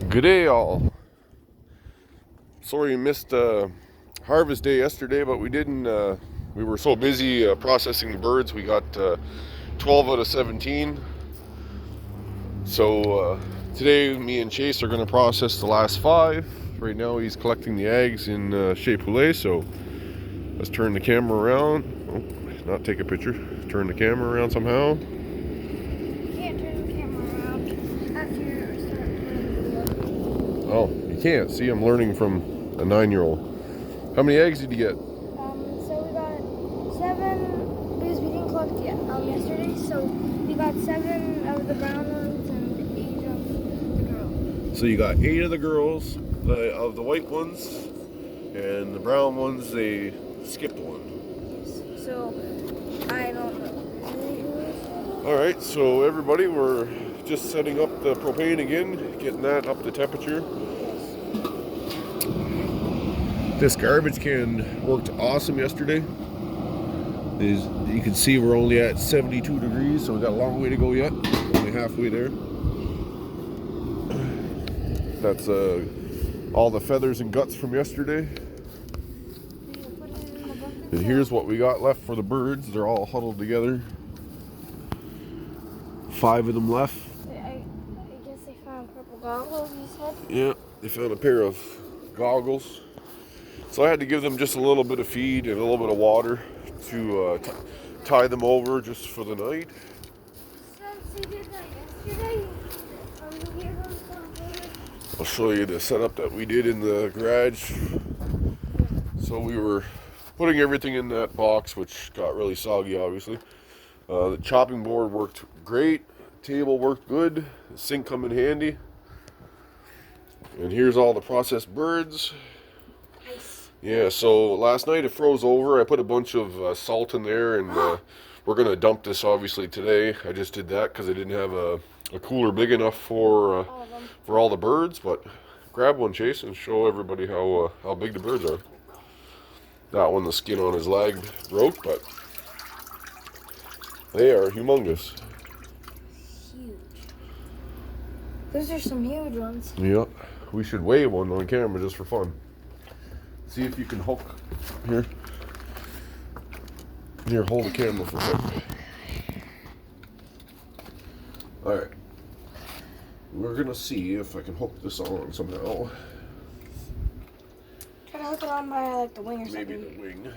Good day, all. Sorry you missed harvest day yesterday, but we didn't. We were so busy processing the birds. We got 12 out of 17. So today, me and Chase are going to process the last 5. Right now, he's collecting the eggs in Chez Poulet. So let's turn the camera around. Oh, not take a picture. Turn the camera around somehow. Can't turn the camera around after you start playing the video. Oh, you can't. See, I'm learning from a 9-year-old. How many eggs did you get? So we got 7 because we didn't collect yet yesterday. So we got 7 of the brown ones and 8 of the girls. So you got 8 of the girls, of the white ones, and the brown ones, they skipped one. Yes. So I don't know. Alright, so everybody, we're just setting up the propane again, getting that up to temperature. This garbage can worked awesome yesterday. You can see we're only at 72 degrees, so we got a long way to go yet. Only halfway there. That's all the feathers and guts from yesterday. And here's what we got left for the birds. They're all huddled together. 5 of them left. I guess they found purple goggles, you said? Yeah, they found a pair of goggles. So I had to give them just a little bit of feed and a little bit of water to tie them over just for the night. Since you did that yesterday, you hear them sound. I'll show you the setup that we did in the garage. So we were putting everything in that box, which got really soggy, obviously. The chopping board worked great. Table worked good. The sink come in handy. And here's all the processed birds. Nice. Yeah, so last night it froze over. I put a bunch of salt in there, and we're going to dump this obviously today. I just did that because I didn't have a cooler big enough for all the birds. But grab one, Chase, and show everybody how big the birds are. That one, the skin on his leg broke, but they are humongous. Huge. Those are some huge ones. Yep. We should weigh one on camera just for fun. See if you can hook. Here, hold the camera for a second. Alright. We're going to see if I can hook this on somehow. Try to hook it on by like the wing or something. Maybe the wing.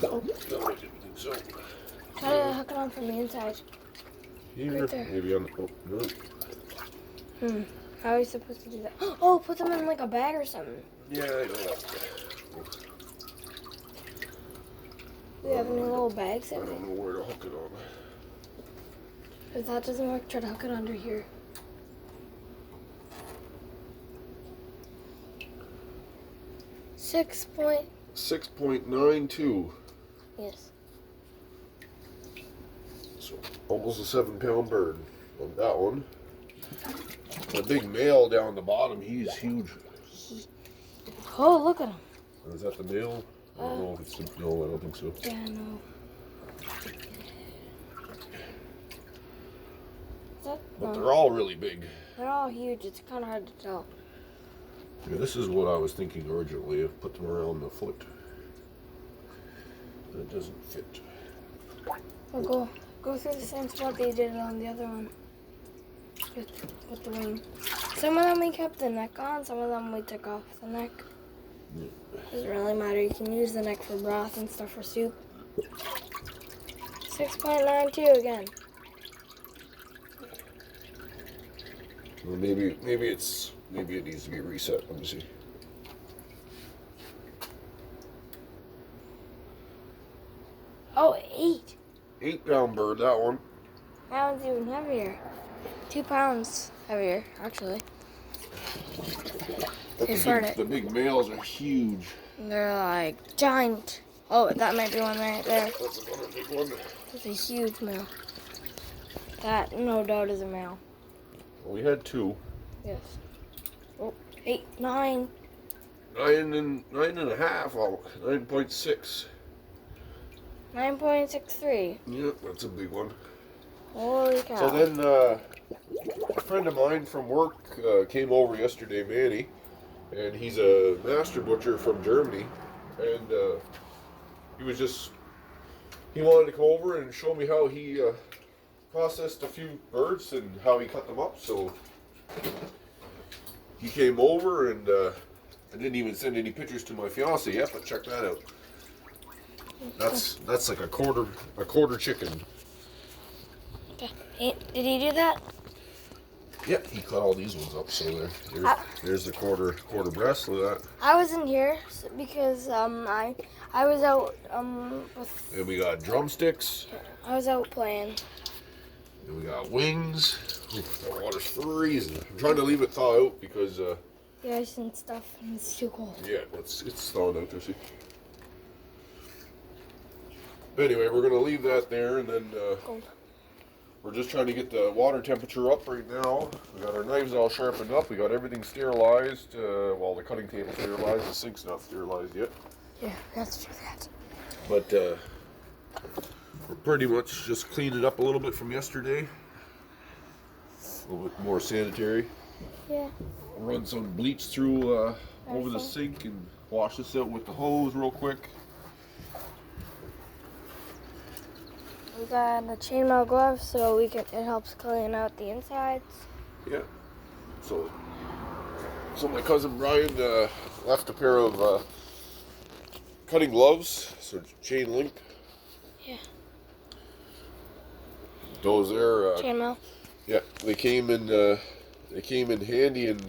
No, I didn't think so. Try to hook it on from the inside. Here, Right there. maybe on the... Oh, no. How are we supposed to do that? Oh, put them in like a bag or something. Yeah, I know that. Do we have any little bags? I don't know where to hook it on. If that doesn't work, try to hook it under here. Six point. 6.92. Yes. So almost a 7-pound bird on that one. The big male down the bottom, he's huge. Oh, look at him. Is that the male? I don't know if it's the... No, I don't think so. Yeah, no. But they're all really big. They're all huge. It's kind of hard to tell. Yeah, this is what I was thinking originally, of put them around the foot. But it doesn't fit. We'll go through the same spot they did on the other one. With the wing. Some of them we kept the neck on, some of them we took off the neck. Doesn't really matter. You can use the neck for broth and stuff for soup. 6.92 again. Well, maybe it needs to be reset. Let me see. Oh, 8. 8-pound bird, that one. That one's even heavier. 2 pounds heavier, actually. The big males are huge. They're like giant. Oh, that might be one right there. That's another big one. That's a huge male. That, no doubt, is a male. Well, we had 2. Yes. Oh, 8, 9. 9.5. Oh, 9.6. 9.63. Yeah, that's a big one. Holy cow. So then a friend of mine from work came over yesterday, Manny, and he's a master butcher from Germany, and he wanted to come over and show me how he processed a few birds and how he cut them up. So he came over, and I didn't even send any pictures to my fiance yet, but check that out. That's like a quarter chicken. Did he do that? Yeah, he cut all these ones up. So there's the quarter breast. Look at that. I wasn't here because I was out with. And we got drumsticks. I was out playing. And we got wings. Oof, that water's freezing. I'm trying to leave it thaw out because The ice and stuff, and it's too cold. yeah, it's thawing out there. See. Anyway, we're gonna leave that there, and then Cold. we're just trying to get the water temperature up right now. We got our knives all sharpened up. We got everything sterilized. Well, the cutting table sterilized. The sink's not sterilized yet. Yeah, we have to do that. But we're pretty much just cleaned it up a little bit from yesterday. A little bit more sanitary. Yeah. Run some bleach through over the sink and wash this out with the hose real quick. We got the chainmail gloves, so it helps clean out the insides. Yeah. So my cousin Brian left a pair of cutting gloves, so chain link. Yeah. Those there. Chainmail. Yeah, they came in handy, and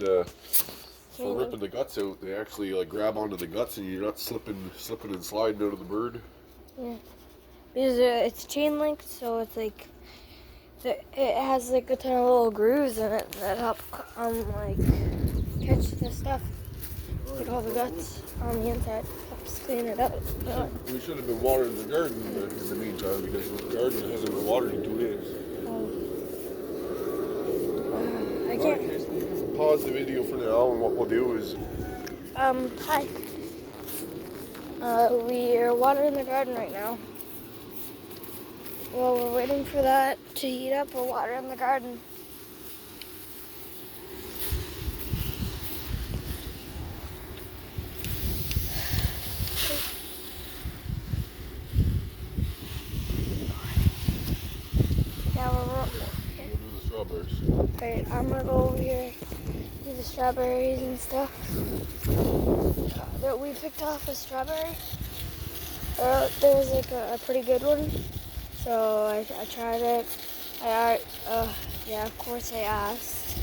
for ripping the guts out, they actually like grab onto the guts, and you're not slipping and sliding out of the bird. Yeah. Because it's chain linked, so it's like it has like a ton of little grooves in it that help like catch the stuff, like all the guts on the inside. Helps clean it up. We should have been watering the garden in the meantime, because the garden hasn't been watered in 2 days. I can't. Okay, pause the video for now, and what we'll do is Hi. We are watering the garden right now. While we're waiting for that to heat up, we're watering the garden. Now we'll do the strawberries. Alright, I'm gonna go over here, do the strawberries and stuff. That we picked off a strawberry. There was like a pretty good one. So I tried it. Yeah, of course I asked.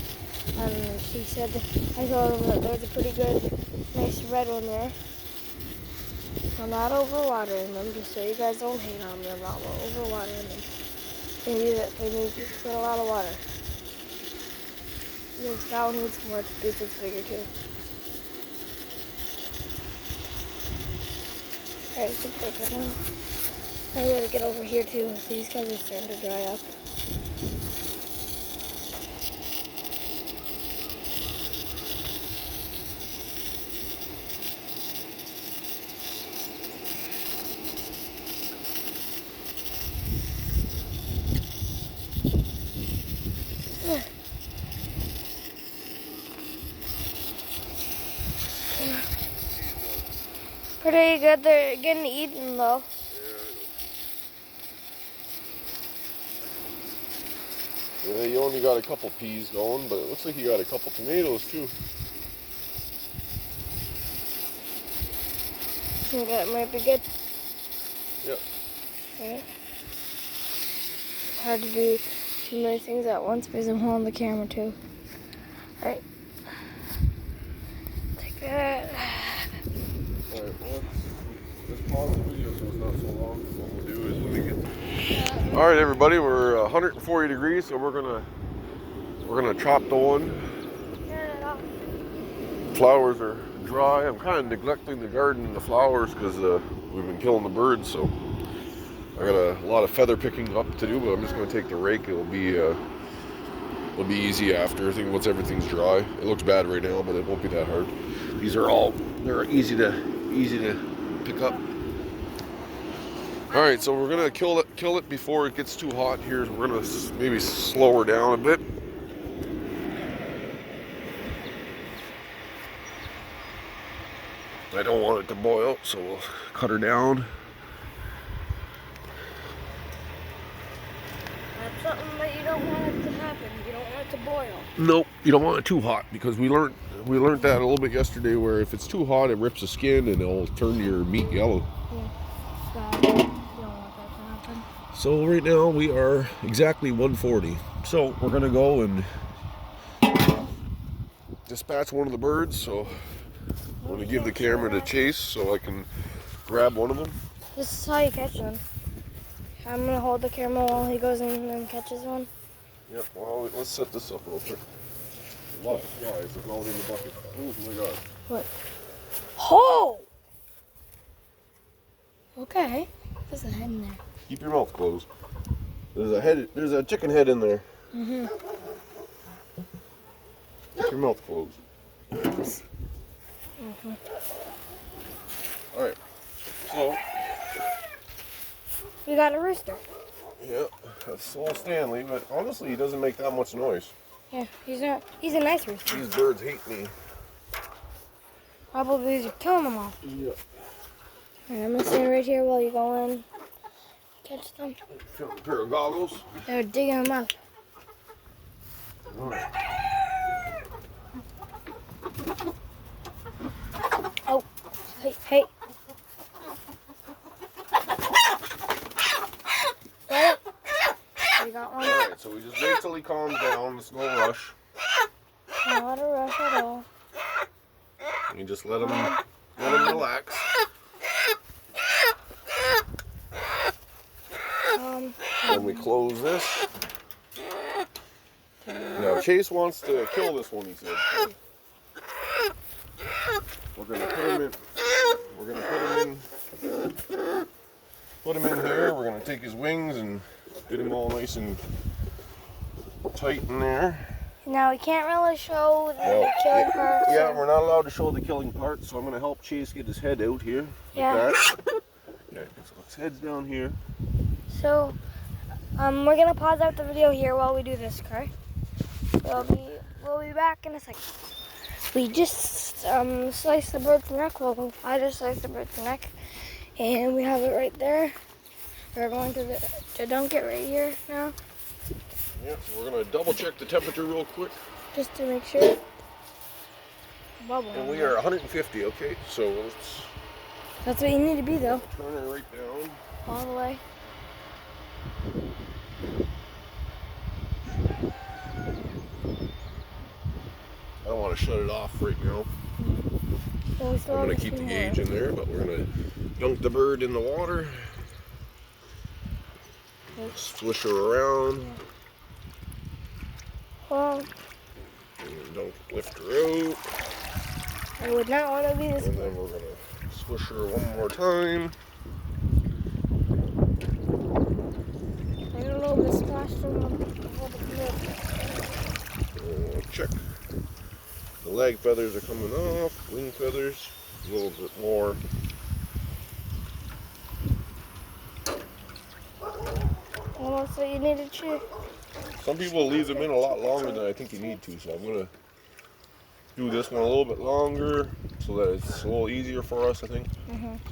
And she said, I told him that there was a pretty good, nice red one there. I'm not overwatering them, just so you guys don't hate on me. I'm not overwatering them. They need to get a lot of water. This cow needs more because it's bigger too. Alright, it's bigger now. I gotta get over here too. These guys are starting to dry up. Pretty good. They're getting eaten though. Yeah, you only got a couple peas going, but it looks like you got a couple tomatoes too. I think that might be good. Yep. Okay. Hard to do too many things at once because I'm holding the camera too. Alright. Take that. Alright, well, let's pause the video so it's not so long. What we'll do is when we get... Alright everybody, we're 140 degrees, so we're gonna chop the one. Turn it off. Flowers are dry. I'm kind of neglecting the garden and the flowers because we've been killing the birds, so I got a lot of feather picking up to do, but I'm just going to take the rake. It'll be easy after. I think once everything's dry. It looks bad right now, but it won't be that hard. They're easy to pick up. All right, so we're gonna kill it before it gets too hot here. We're gonna maybe slow her down a bit. I don't want it to boil, so we'll cut her down. That's something that you don't want it to happen. You don't want it to boil. Nope, you don't want it too hot because we learned that a little bit yesterday. Where if it's too hot, it rips the skin and it'll turn your meat yellow. Yeah. So you don't want that to happen. So right now we are exactly 140. So we're gonna go and dispatch one of the birds. So I'm gonna give the camera to Chase so I can grab one of them. This is how you catch one. I'm gonna hold the camera while he goes in and catches one. Yep. Well, let's set this up real quick. A lot of flies. They're all in the bucket. Oh my god. What? Oh! Okay. There's a head in there. Keep your mouth closed. There's a head. There's a chicken head in there. Mm-hmm. Keep your mouth closed. Mm-hmm. All right. So. We got a rooster. Yeah, that's old Stanley, but honestly, he doesn't make that much noise. Yeah, he's a nice rooster. These birds hate me. Probably you're killing them all. Yeah. Alright, I'm gonna stand right here while you go in. Catch them. Got a pair of goggles. They're digging them up. All right. Oh, hey. Got it? We got one. All right, so we just wait till he calms down. It's no rush. Not a rush at all. You just let him relax. Then we close this. Now Chase wants to kill this one, he said. We're gonna put him in. We're gonna put him in here. We're gonna take his wings and get him all nice and tight in there. Now we can't really show the killing part. Yeah, we're not allowed to show the killing part, so I'm gonna help Chase get his head out here. Yeah. Like that. Okay, so his head's down here. So, we're gonna pause out the video here while we do this, okay? We'll be back in a second. We just sliced the bird's neck. Well, I just sliced the bird's neck, and we have it right there. We're going to dunk it right here now, Yeah, so we're gonna double check the temperature real quick. just to make sure. Bubble. And we are 150, okay? So let's That's what you need to be, though. turn it right down. All the way. I don't want to shut it off right now. Well, we still I'm have gonna keep a the few gauge in there, but we're gonna dunk the bird in the water. Swish her around. Well, And don't lift her out. I would not want to be this. And then we're gonna swish her one more time. I don't know if the splash from the And we'll check. The leg feathers are coming off. Wing feathers, a little bit more. almost what you need to chew. Some people leave them in a lot longer than I think you need to, so I'm gonna do this one a little bit longer so that it's a little easier for us, I think.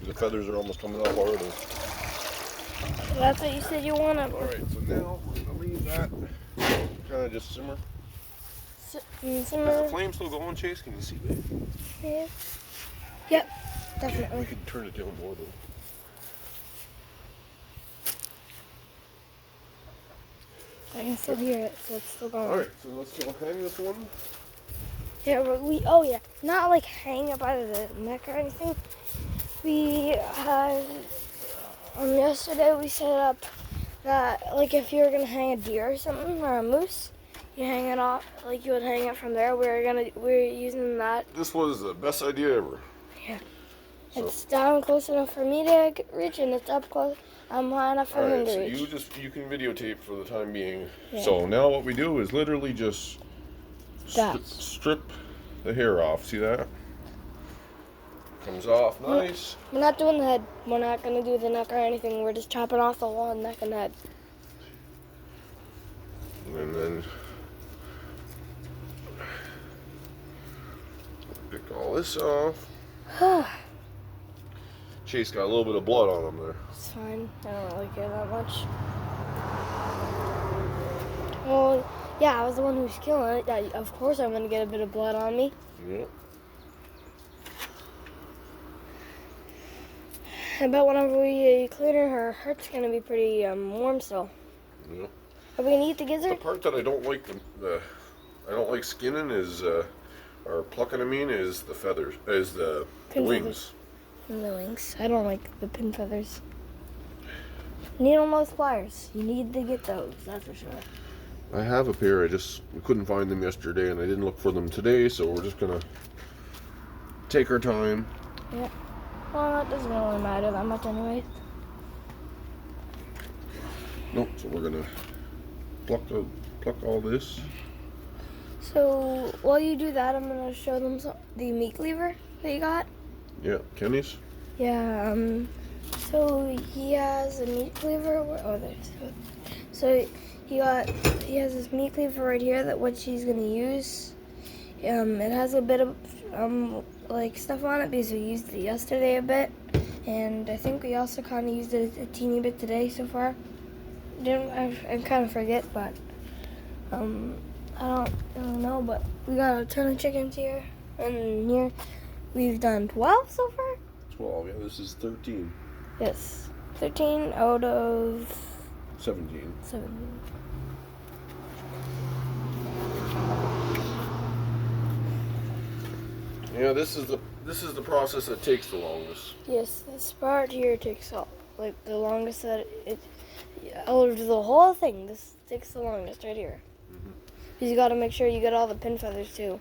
The feathers are almost coming off already. So that's what you said you wanted. Alright, so now I'm gonna leave that kind of just simmer. Is the flame still going, Chase? Can you see that? Yeah. Yep, We definitely. can turn it down more though. I can still hear it, so it's still going. Alright, so let's go hang this one. Yeah, but oh yeah, not like hang it by the neck or anything. We had, yesterday we set up that, like if you were gonna hang a deer or something, or a moose, you hang it off, like you would hang it from there. We're using that. This was the best idea ever. Yeah. So, It's down close enough for me to reach, and it's up close. I'm high enough for him alright, to so reach. you can videotape for the time being. Yeah. So now what we do is literally just That. strip the hair off. See that? Comes off nice. We're not doing the head. We're not gonna do the neck or anything. We're just chopping off the whole neck and head. And then pick all this off. Chase got a little bit of blood on him there. It's fine. I don't really care that much. Well, yeah, I was the one who was killing it. Of course I'm going to get a bit of blood on me. Yeah. I bet whenever we clean her heart's going to be pretty warm still. Yeah. Are we going to eat the The gizzard? part that I don't like I don't like skinning is or plucking. I mean, is the feathers, is the Pin wings. And the wings. I don't like the pin feathers. Needle-nose pliers. You need to get those, that's for sure. I have a pair. We couldn't find them yesterday, and I didn't look for them today. So we're just gonna take our time. Yeah. Well, it doesn't really matter that much anyway. Nope. So we're gonna pluck all this. So while you do that, I'm gonna show them the meat cleaver that you got. Yeah, Kenny's. Yeah. So he has a meat cleaver. Oh, there's. So he has this meat cleaver right here that what she's gonna use. It has a bit of like stuff on it because we used it yesterday a bit, and I think we also kind of used it a teeny bit today so far. I kind of forget, but I don't really know. But we got a ton of chickens here, and here we've done 12 so far. 12. Yeah, this is 13. Yes, 13 out of 17. 17. Yeah, this is the process that takes the longest. Yes, this part here takes all like the longest that out of the whole thing. This takes the longest right here. Because you got to make sure you get all the pin feathers too.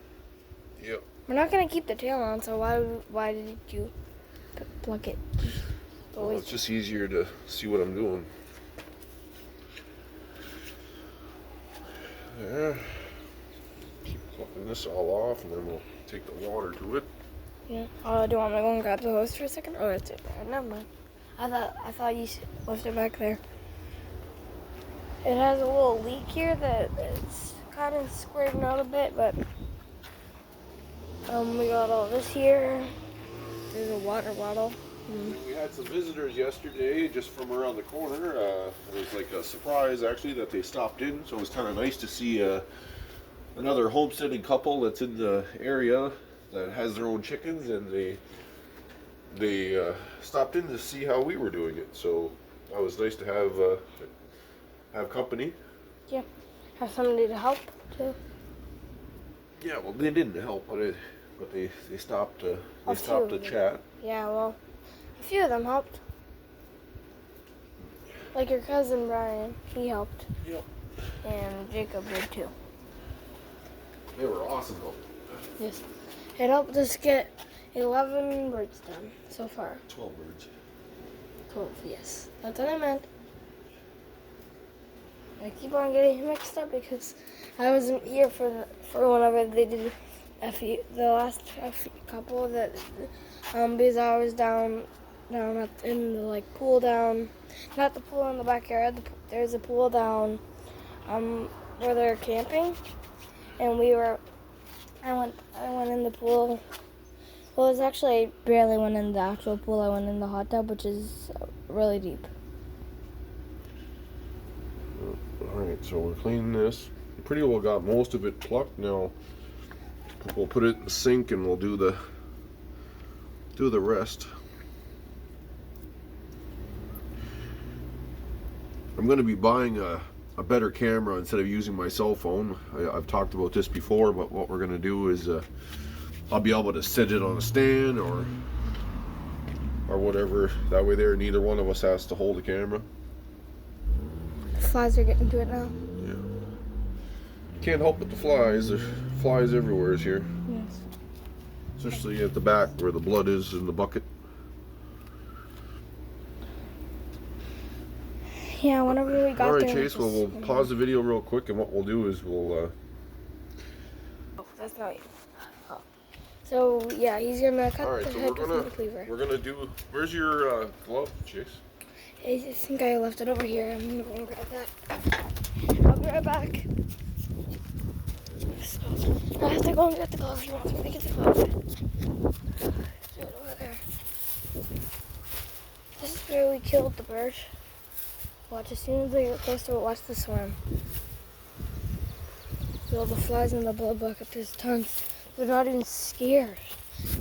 Yep. We're not gonna keep the tail on, so why did you pluck it? Well, it's just easier to see what I'm doing. There. Keep plucking this all off, and then we'll take the water to it. Yeah. Do you want me to go and grab the hose for a second? Oh, it's right there. Never mind. I thought you left it back there. It has a little leak here that it's kind of squirting out a bit, but we got all this here. There's a water bottle. We had some visitors yesterday just from around the corner. It was like a surprise actually that they stopped in, so it was kind of nice to see another homesteading couple that's in the area that has their own chickens, and they stopped in to see how we were doing it. So that was nice to have company. Yeah. Have somebody to help too. Yeah, well, they didn't help, but they stopped to chat. Yeah, well, a few of them helped. Like your cousin Brian, he helped. Yep. And Jacob did too. They were awesome though. Yes. It helped us get 11 birds done so far. 12 birds. 12, yes. That's what I meant. I keep on getting mixed up because I wasn't here for whenever they did the last couple that because I was down in the pool down, not the pool in the backyard. There's a pool down where they're camping, and I went in the pool. Well, it's actually I barely went in the actual pool. I went in the hot tub, which is really deep. Alright, so we're cleaning this. Pretty well got most of it plucked. Now we'll put it in the sink and we'll do the rest. I'm going to be buying a better camera instead of using my cell phone. I've talked about this before, but what we're going to do is I'll be able to set it on a stand or whatever. That way there, neither one of us has to hold the camera. Flies are getting to it now. Yeah. Can't help but the flies. There's flies everywhere here. Yes. Especially at the back where the blood is in the bucket. Yeah, whenever we got Alright, there. Chase, well, we'll pause the video real quick, and what we'll do is Oh, that's not you. Oh. So, yeah, he's gonna cut the head with the cleaver. we're gonna do. Where's your glove, Chase? I think I left it over here. I'm gonna go and grab that. I'll be right back. So, I have to go and get the glove. He wants me to get the glove. Do it over there. This is where we killed the bird. Watch, as soon as they get close to it, watch the swarm. With all the flies in the blood bucket, there's tons. They're not even scared.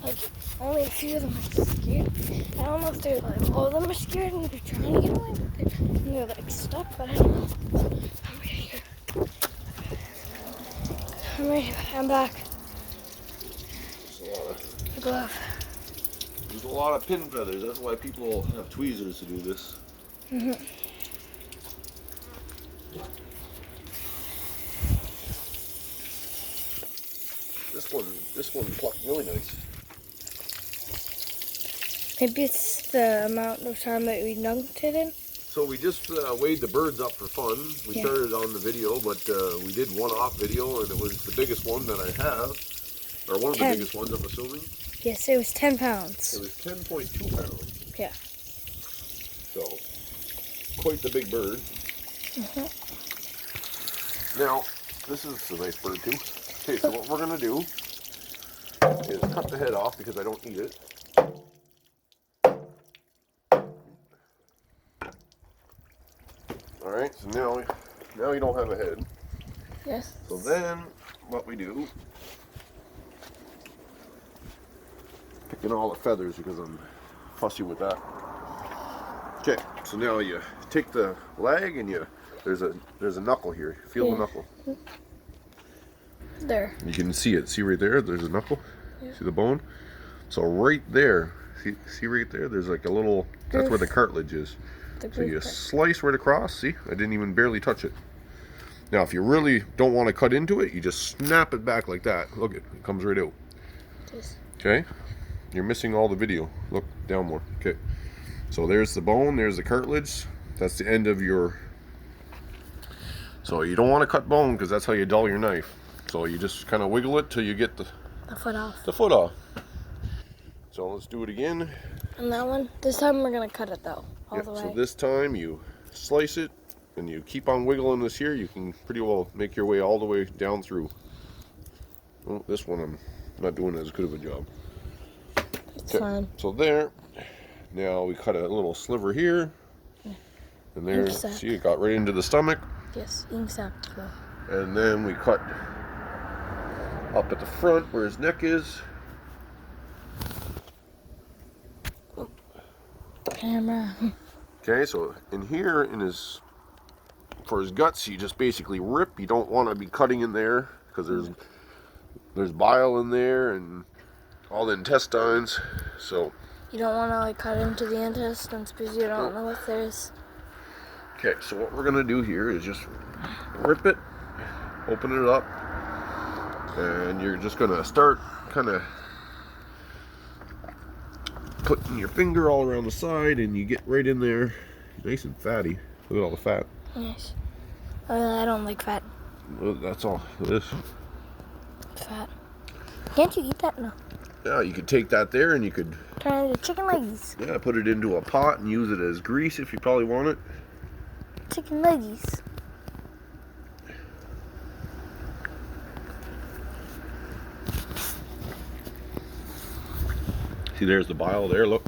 Like, only a few of them are scared. I don't know if they're like, all of them are scared and they're trying to get away, and they're like stuck, but I don't know. I'm right here. I'm right here. I'm back. The glove. There's a lot of pin feathers. That's why people have tweezers to do this. Mm-hmm. This one plucked really nice. Maybe it's the amount of time that we dunked it in. So we just weighed the birds up for fun. We started on the video, but we did one-off video, and it was the biggest one that I have, or one of the biggest ones, I'm assuming. Yes, it was 10 pounds. It was 10.2 pounds. Yeah. So, quite the big bird. Mm-hmm. Now, this is a nice bird too. Okay, so what we're gonna do is cut the head off because I don't eat it. All right, so now you don't have a head. Yes. So then, what we do, picking all the feathers because I'm fussy with that. Okay, so now you take the leg and there's a knuckle here. Feel the knuckle. There. You can see it. See right there? There's a knuckle. Yeah. See the bone? So right there, see right there? There's like a little. That's where the cartilage is. So you slice right across. See? I didn't even barely touch it. Now, if you really don't want to cut into it, you just snap it back like that. Look, it comes right out. Okay? You're missing all the video. Look down more. Okay. So there's the bone. There's the cartilage. That's the end of your. So you don't want to cut bone because that's how you dull your knife. So you just kind of wiggle it till you get the foot off. The foot off. So let's do it again. And that one, this time we're going to cut it though, all the way. So this time you slice it and you keep on wiggling this here. You can pretty well make your way all the way down through. Well, this one I'm not doing as good of a job. It's fine. So there. Now we cut a little sliver here. And there, see, it got right into the stomach. Yes, exactly. And then we cut up at the front where his neck is. Camera. Okay, so in here, for his guts, you just basically rip. You don't want to be cutting in there because there's bile in there and all the intestines. So you don't want to like cut into the intestines because you don't know what there's. Okay, so what we're gonna do here is just rip it, open it up, and you're just gonna start kind of putting your finger all around the side, and you get right in there, nice and fatty. Look at all the fat. Yes. I don't like fat. Well, that's all it is. Fat. Can't you eat that? No. Yeah, you could take that there, and you could turn it into chicken legs. Yeah, put it into a pot and use it as grease if you probably want it. Chicken leggies. See, there's the bile there, look.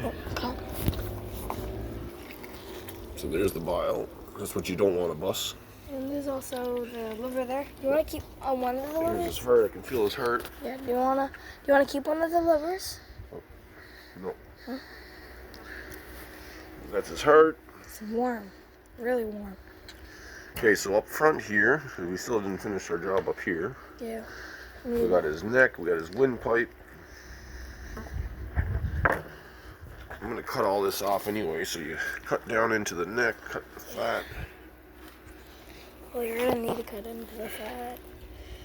Okay. So there's the bile. That's what you don't want to bust. And there's also the liver there. You want to keep on one of the livers? There's his heart. I can feel his heart. Yeah. Do you wanna keep one of the livers? Oh, no. Huh? That's his heart. It's warm, really warm. Okay, so up front here, we still didn't finish our job up here. Yeah. We got his neck, we got his windpipe. I'm gonna cut all this off anyway, so you cut down into the neck, cut the fat. Well, you're gonna need to cut into the fat,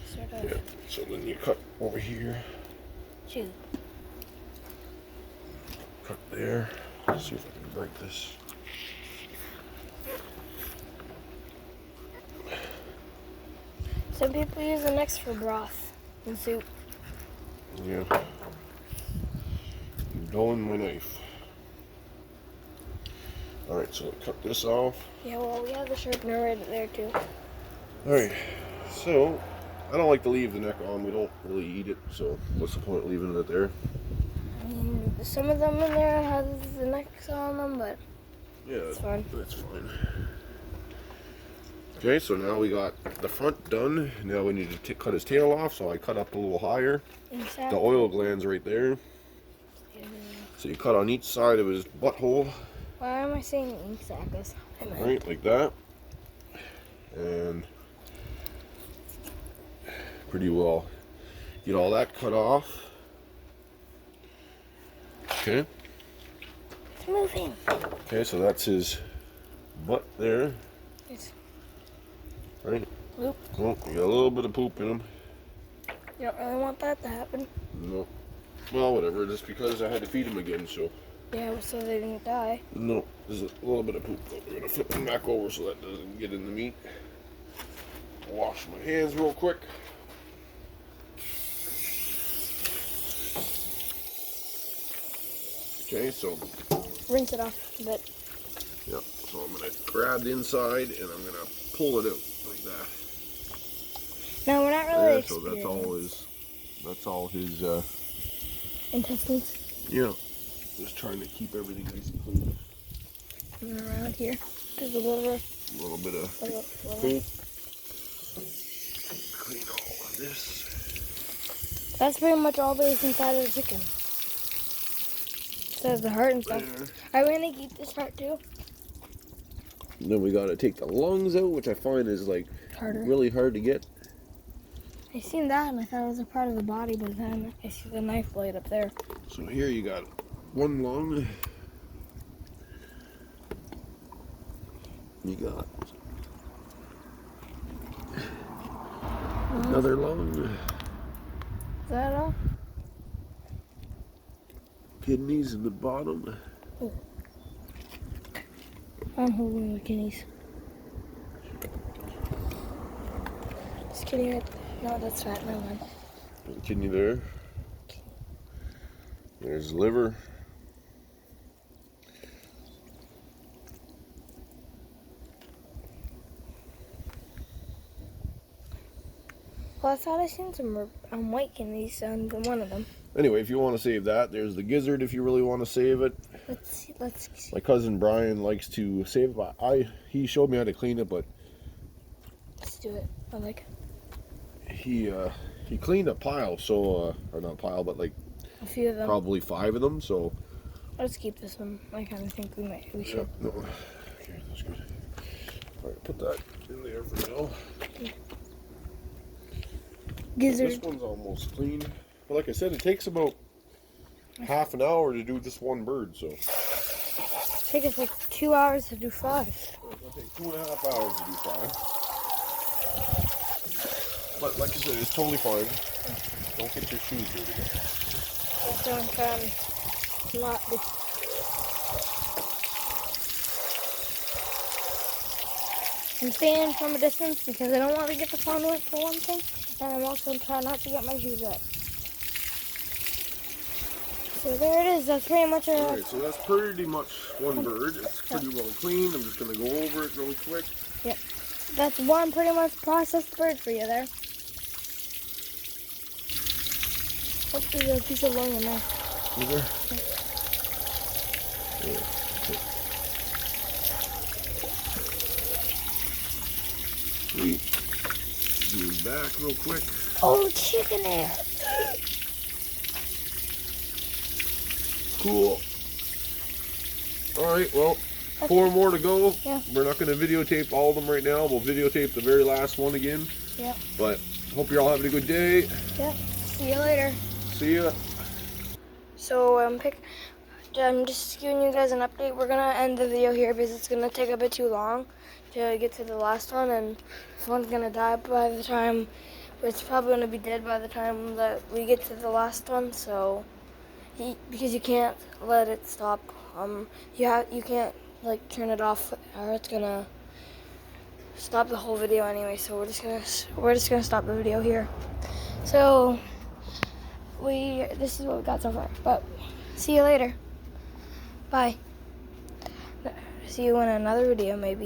sort of. Yeah, so then you cut over here. Shoot. Cut there. Let's see if I can break this. Some people use the necks for broth and soup. Yeah. I'm dulling my knife. Alright, so cut this off. Yeah, well, we have the sharpener right there too. Alright, so I don't like to leave the neck on. We don't really eat it, so what's the point of leaving it there? I mean, some of them in there have the necks on them, but Yeah, it's fine. that's fine. Okay, so now we got the front done. Now we need to cut his tail off, so I cut up a little higher. Exactly. The oil gland's right there. Yeah. So you cut on each side of his butthole. Why am I saying ink sac? Right, like that. And pretty well get all that cut off. Okay. It's moving. Okay, so that's his butt there. It's Right. Oop. Oh, you got a little bit of poop in him. You don't really want that to happen. No. Well, whatever. Just because I had to feed him again, so. Yeah, so they didn't die. No, there's a little bit of poop. We're gonna flip him back over so that doesn't get in the meat. Wash my hands real quick. Okay, so. Rinse it off a bit. Yep. So I'm gonna grab the inside and I'm gonna pull it out like that. No, we're not really There, so that's all his intestines. yeah. Just trying to keep everything nice and clean. And around here, there's a little bit of poop. Clean all of this. That's pretty much all there's inside of the chicken. Says the heart and stuff. There. Are we gonna keep this heart too? Then we gotta take the lungs out, which I find is like Harder. really hard to get. I seen that and I thought it was a part of the body, but then I see the knife blade up there. So here you got one lung. You got another lung. Is that all? Kidneys in the bottom. I'm holding the kidneys. Just kidding. No, that's fat. Never mind. There's a kidney there. There's liver. Well, I thought I seen some white kidneys on one of them. Anyway, if you want to save that, there's the gizzard if you really want to save it. Let's see. My cousin Brian likes to save it. He showed me how to clean it, but Let's do it. I like he cleaned a pile, so or not a pile, but like a few of them. probably 5 of them. So Let's keep this one. I kind of think we should. no, okay, that's good. All right, put that in there for now. Gizzard. This one's almost clean. But like I said, it takes about half an hour to do just one bird, so. Take us like 2 hours to do 5. It'll take 2.5 hours to do 5. But like I said, it's totally fine. Don't get your shoes dirty. Just don't not be. I'm staying from a distance because I don't want to get the phone wet for one thing, and I'm also trying not to get my shoes wet. So there it is. That's pretty much a. Alright, so that's pretty much one bird. It's pretty well cleaned. I'm just going to go over it really quick. Yep. That's one pretty much processed bird for you there. Oh, there's a piece of lung in there. Is there? Yeah. Sweet. Do his back real quick. Oh, chicken there. Cool. Alright, well, 4 more to go. Yeah. We're not going to videotape all of them right now. We'll videotape the very last one again. Yep. But hope you're all having a good day. Yep. See you later. See ya. So I'm just giving you guys an update. We're gonna end the video here because it's gonna take a bit too long to get to the last one, and this one's gonna die by the time. It's probably gonna be dead by the time that we get to the last one. So, because you can't let it stop. You can't like turn it off, or it's gonna stop the whole video anyway. So we're just gonna stop the video here. So this is what we got so far. But see you later. Bye. See you in another video maybe.